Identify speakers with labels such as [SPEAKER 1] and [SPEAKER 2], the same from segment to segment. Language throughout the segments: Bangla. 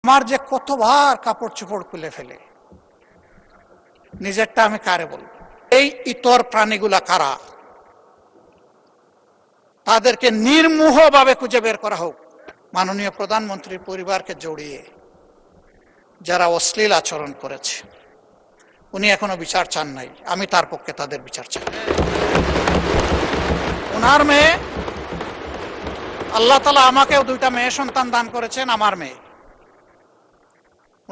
[SPEAKER 1] আমার যে কতবার কাপড় চোপড় খুলে ফেলে, নিজেরটা আমি কারে বলবো? এই ইতর প্রাণীগুলা কারা? তাদেরকে নির্মোহভাবে খুঁজে বের করা হোক। মাননীয় প্রধানমন্ত্রীর পরিবারকে জড়িয়ে যারা অশ্লীল আচরণ করেছে, উনি এখনো বিচার চান নাই, আমি তার পক্ষে তাদের বিচার চাই। ওনার মেয়ে, আল্লাহ তাআলা আমাকেও দুইটা মেয়ে সন্তান দান করেছেন, আমার মেয়ে।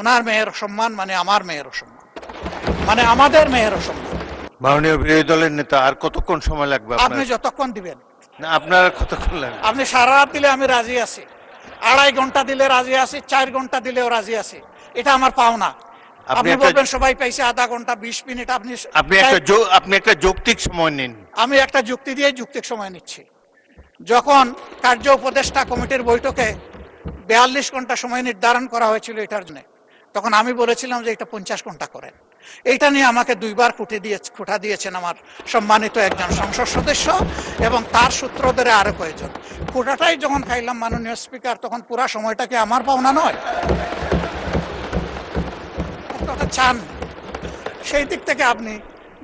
[SPEAKER 1] ওনার মেয়ের সম্মান মানে আমার মেয়েরও সম্মান, মানে আমাদের মেয়েরও সম্মান।
[SPEAKER 2] মাননীয় বিরোধী দলের নেতা, আর কতক্ষণ সময় লাগবে?
[SPEAKER 1] আপনি যতক্ষণ দিবেন।
[SPEAKER 2] না, আপনার কতক্ষণ লাগবে?
[SPEAKER 1] আপনি সারা রাত দিলে আমি রাজি আছি, 2.5 ঘন্টা দিলে রাজি আছি, 4 ঘন্টা দিলেও রাজি আছি। এটা আমার পাওনা। আপনি বলবেন সবাই পাইছে আধা ঘন্টা 20 মিনিট,
[SPEAKER 2] আপনি একটা যৌক্তিক সময় নিন।
[SPEAKER 1] আমি একটা যুক্তি দিয়ে যৌক্তিক সময় নিচ্ছি। যখন কার্য উপদেষ্টা কমিটির বৈঠকে 42 ঘন্টা সময় নির্ধারণ করা হয়েছিল এটার জন্য, তখন আমি বলেছিলাম যে এটা 50 ঘন্টা করেন। এইটা নিয়ে আমাকে 2বার খুঁটা দিয়েছেন আমার সম্মানিত একজন সংসদ সদস্য এবং তার সূত্র ধরে আরো কয়েকজন। খুঁটাটাই যখন খাইলাম মাননীয় স্পিকার, তখন পুরা সময়টাকে আমার পাওনা নয়? কথা চান, সেই দিক থেকে আপনি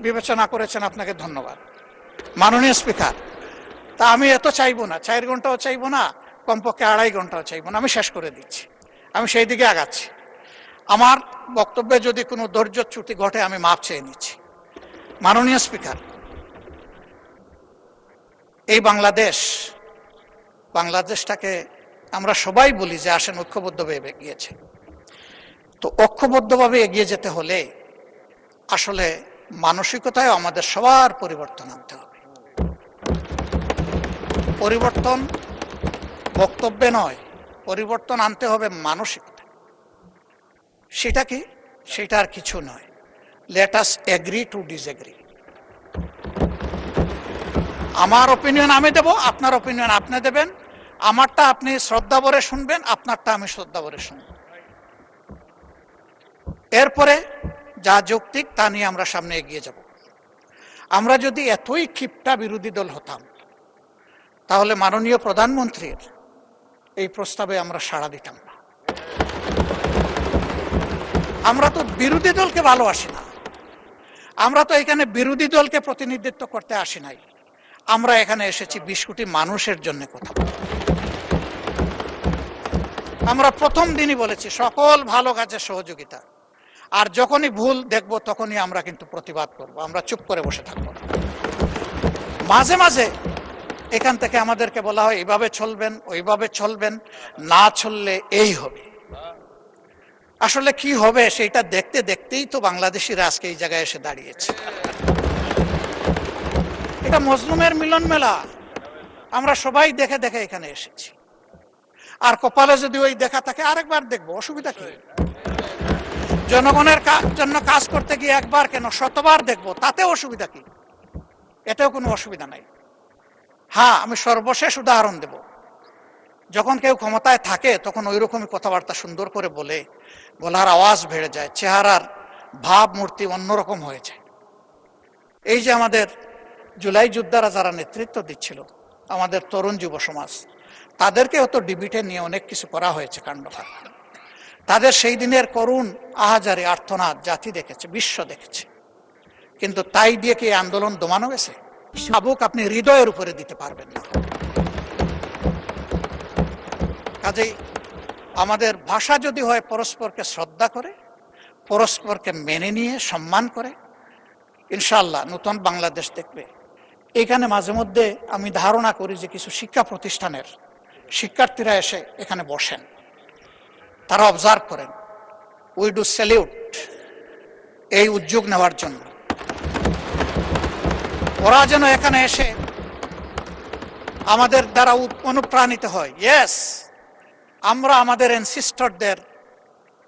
[SPEAKER 1] বিবেচনা করেছেন, আপনাকে ধন্যবাদ মাননীয় স্পিকার। তা আমি এত চাইবো না, 4 ঘন্টাও চাইবো না, কমপক্ষে 2.5 ঘন্টাও চাইবো না। আমি শেষ করে দিচ্ছি, আমি সেই দিকে আগাচ্ছি। আমার বক্তব্যে যদি কোনো ধৈর্যচ্যুতি ঘটে আমি মাপ চেয়ে নিচ্ছি। মাননীয় স্পিকার, এই বাংলাদেশটাকে আমরা সবাই বলি যে আসেন ঐক্যবদ্ধভাবে এগিয়েছে। তো ঐক্যবদ্ধভাবে এগিয়ে যেতে হলে আসলে মানসিকতায় আমাদের সবার পরিবর্তন আনতে হবে। পরিবর্তন বক্তব্যে নয়, পরিবর্তন আনতে হবে মানসিকতা। সেটা কি? সেটা আর কিছু নয়, let us agree to disagree. আমার অপিনিয়ন আমি দেব, আপনার অপিনিয়ন আপনি দেবেন, আমারটা আপনি শ্রদ্ধা ভরে শুনবেন, আপনারটা আমি শ্রদ্ধা ভরে শুনব। এরপরে যা যৌক্তিক তা নিয়ে আমরা সামনে এগিয়ে যাব। আমরা যদি এতই ক্ষিপ্তা বিরোধী দল হতাম, তাহলে মাননীয় প্রধানমন্ত্রীর এই প্রস্তাবে আমরা সাড়া দিতাম না। আমরা তো বিরোধী দলকে ভালোবাসি না, আমরা তো এখানে বিরোধী দলকে প্রতিনিধিত্ব করতে আসি নাই। আমরা এখানে এসেছি 20 কোটি মানুষের জন্য কথা বলতে। আমরা প্রথম দিনই বলেছি সকল ভালো কাজে সহযোগিতা, আর যখনই ভুল দেখব তখনই আমরা কিন্তু প্রতিবাদ করব, আমরা চুপ করে বসে থাকবো না। মাঝে মাঝে এখান থেকে আমাদেরকে বলা হয় এইভাবে চলবেন, ওইভাবে চলবেন, না চললে এই হবে। আসলে কি হবে সেটা দেখতে দেখতেই তো বাংলাদেশিরা আজকে এই জায়গায় এসে দাঁড়িয়েছে। এটা মজলুমের মিলন মেলা, আমরা সবাই দেখে দেখে এখানে এসেছি। আর কপালে যদি ওই দেখা থাকে আরেকবার দেখবো, অসুবিধা কি? জনগণের জন্য কাজ করতে গিয়ে একবার কেন 100বার দেখবো, তাতে অসুবিধা কি? এতেও কোনো অসুবিধা নাই। হ্যাঁ, আমি সর্বশেষ উদাহরণ দেব। যখন কেউ ক্ষমতায় থাকে তখন ওই রকমই কথাবার্তা সুন্দর করে বলে, গলার আওয়াজ বেড়ে যায়, চেহারার ভাব মূর্তি অন্যরকম হয়ে যায়। এই যে আমাদের জুলাই যোদ্ধারা যারা নেতৃত্ব দিচ্ছিল, আমাদের তরুণ যুব সমাজ, তাদেরকেও তো ডিবিটে নিয়ে অনেক কিছু করা হয়েছে, কাণ্ডকারখানা। তাদের সেই দিনের করুণ আহাজারি আর্তনাদ জাতি দেখেছে, বিশ্ব দেখেছে। কিন্তু তাই দিয়ে কি আন্দোলন দমানো গেছে? চাবুক আপনি হৃদয়ের উপরে দিতে পারবেন না। কাজেই আমাদের ভাষা যদি হয় পরস্পরকে শ্রদ্ধা করে, পরস্পরকে মেনে নিয়ে সম্মান করে, ইনশাআল্লাহ নতুন বাংলাদেশ দেখবে। এখানে মাঝে মধ্যে আমি ধারণা করি যে কিছু শিক্ষা প্রতিষ্ঠানের শিক্ষার্থীরা এসে এখানে বসেন, তারা অবজার্ভ করেন। উই ডু স্যালিউট এই উদ্যোগ নেওয়ার জন্য। ওরা যেন এখানে এসে আমাদের দ্বারা অনুপ্রাণিত হয়। ইয়েস, আমরা আমাদের এনসিস্টরদের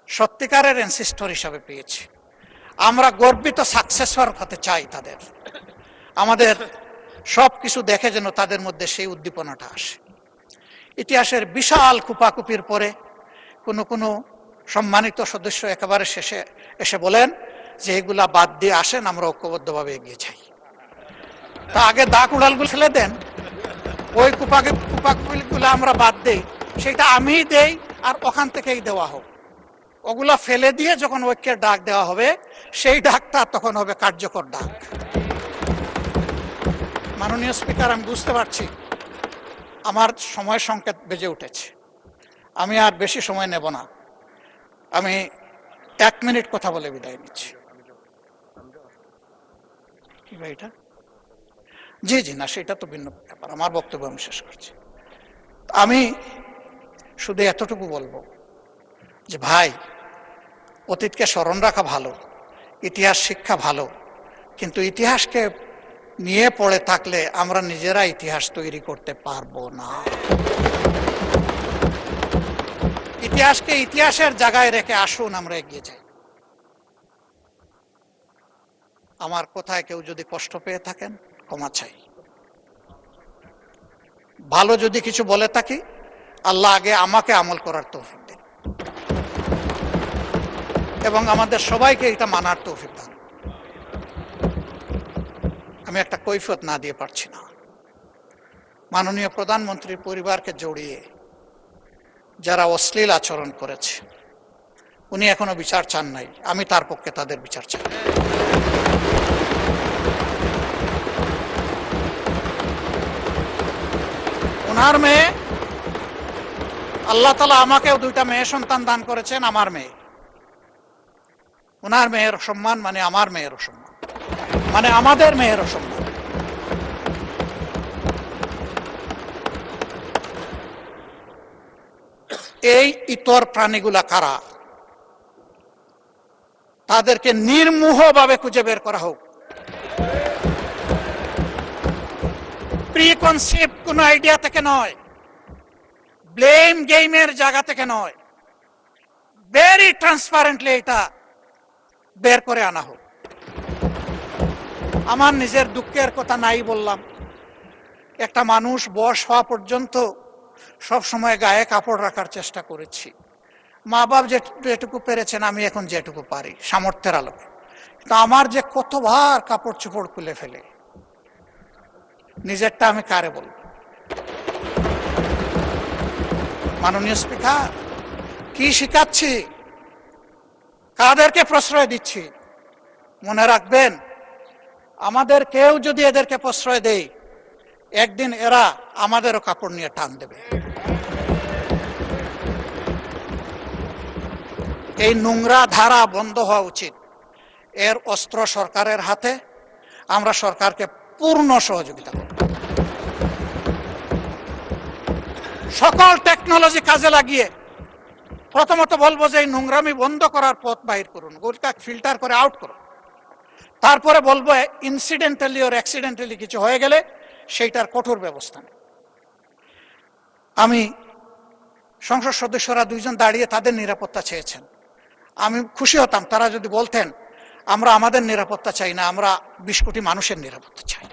[SPEAKER 1] সত্যিকারের এনসিস্টর হিসাবে পেয়েছি। আমরা গর্বিত সাকসেসর হতে চাই তাদের। আমাদের সব কিছু দেখে যেন তাদের মধ্যে সেই উদ্দীপনাটা আসে। ইতিহাসের বিশাল কুপাকুপির পরে কোনো সম্মানিত সদস্য একেবারে শেষে এসে বলেন যে এগুলা বাদ দিয়ে আসেন, আমরা ঐক্যবদ্ধভাবে এগিয়ে যাই। তা আগে দাগ উড়ালগুলো ফেলে দেন, ওই কুপাকুপিগুলো আমরা বাদ দেই, সেটা আমিই দেই আর ওখান থেকেই দেওয়া হোক। ওগুলা ফেলে দিয়ে যখন ঐক্যের ডাক দেওয়া হবে, সেই ডাকটা তখন হবে কার্যকর ডাক। মাননীয় স্পিকার, আমি বুঝতে পারছি আমার সময় সংকেত বেজে উঠেছে, আমি আর বেশি সময় নেব না। আমি 1 মিনিট কথা বলে বিদায় নিচ্ছি। কি ভাই এটা? জি জি, না সেটা তো ভিন্ন ব্যাপার, আমার বক্তব্য আমি শেষ করছি। আমি শুধু এতটুকু বলবো যে ভাই, অতীতকে স্মরণ রাখা ভালো, ইতিহাস শিক্ষা ভালো, কিন্তু ইতিহাসকে নিয়ে পড়ে থাকলে আমরা নিজেরা ইতিহাস তৈরি করতে পারবো না। ইতিহাসকে ইতিহাসের জায়গায় রেখে আসুন আমরা এগিয়ে যাই। আমার কথায় কেউ যদি কষ্ট পেয়ে থাকেন ক্ষমা চাই। ভালো যদি কিছু বলে থাকি, আল্লাহ আগে আমাকে আমল করার তৌফিক দিন এবং আমাদের সবাইকে এটা মানার তৌফিক দান। আমি একটা কৈফিয়ত না দিয়ে পারছি না। মাননীয় প্রধানমন্ত্রীর পরিবারকে জড়িয়ে যারা অশ্লীল আচরণ করেছে, উনি এখনো বিচার চান নাই, আমি তার পক্ষে তাদের বিচার চাই। ওনার মেয়ে, আল্লাহ তাআলা আমাকেও 2টা মেয়ে সন্তান দান করেছেন, আমার মেয়ে। ওনার মেয়ের সম্মান মানে আমার মেয়েরও সম্মান, মানে আমাদের মেয়েরও সম্মান। এই ইতর প্রাণীগুলা কারা, তাদেরকে নির্মোহভাবে খুঁজে বের করা হোক। প্রিকনসেপ্ট কোন আইডিয়া থেকে নয়, ব্লেম গেমের জায়গা থেকে নয়, ভেরি ট্রান্সপারেন্টলি এটা বের করে আনা হোক। আমার নিজের দুঃখের কথা নাই বললাম, একটা মানুষ বয়স হওয়া পর্যন্ত সব সময় গায়ে কাপড় রাখার চেষ্টা করেছি। মা বাপ যেটুকু পেরেছেন, আমি এখন যেটুকু পারি সামর্থ্যের আলোকে। কিন্তু আমার যে কতবার কাপড় চোপড় খুলে ফেলে, নিজেরটা আমি কারে বলবো? মাননীয় স্পিকার, কি শিখাচ্ছি, কাদেরকে প্রশ্রয় দিচ্ছি? মনে রাখবেন, আমাদের কেউ যদি এদেরকে প্রশ্রয় দেয়, একদিন এরা আমাদেরও কাপড় নিয়ে টান দেবে। এই নোংরা ধারা বন্ধ হওয়া উচিত। এর অস্ত্র সরকারের হাতে, আমরা সরকারকে পূর্ণ সহযোগিতা করব। সকল টেকনোলজি কাজে লাগিয়ে প্রথমত বলবো যে এই নোংরামি বন্ধ করার পথ বাহির করুন, ওটা ফিল্টার করে আউট করুন। তারপরে বলবো ইনসিডেন্টালি ওর অ্যাক্সিডেন্টালি কিছু হয়ে গেলে সেইটার কঠোর ব্যবস্থা নেই। আমি সংসদ সদস্যরা 2 জন দাঁড়িয়ে তাদের নিরাপত্তা চেয়েছেন, আমি খুশি হতাম তারা যদি বলতেন আমরা আমাদের নিরাপত্তা চাই না, আমরা 20 কোটি মানুষের নিরাপত্তা চাই।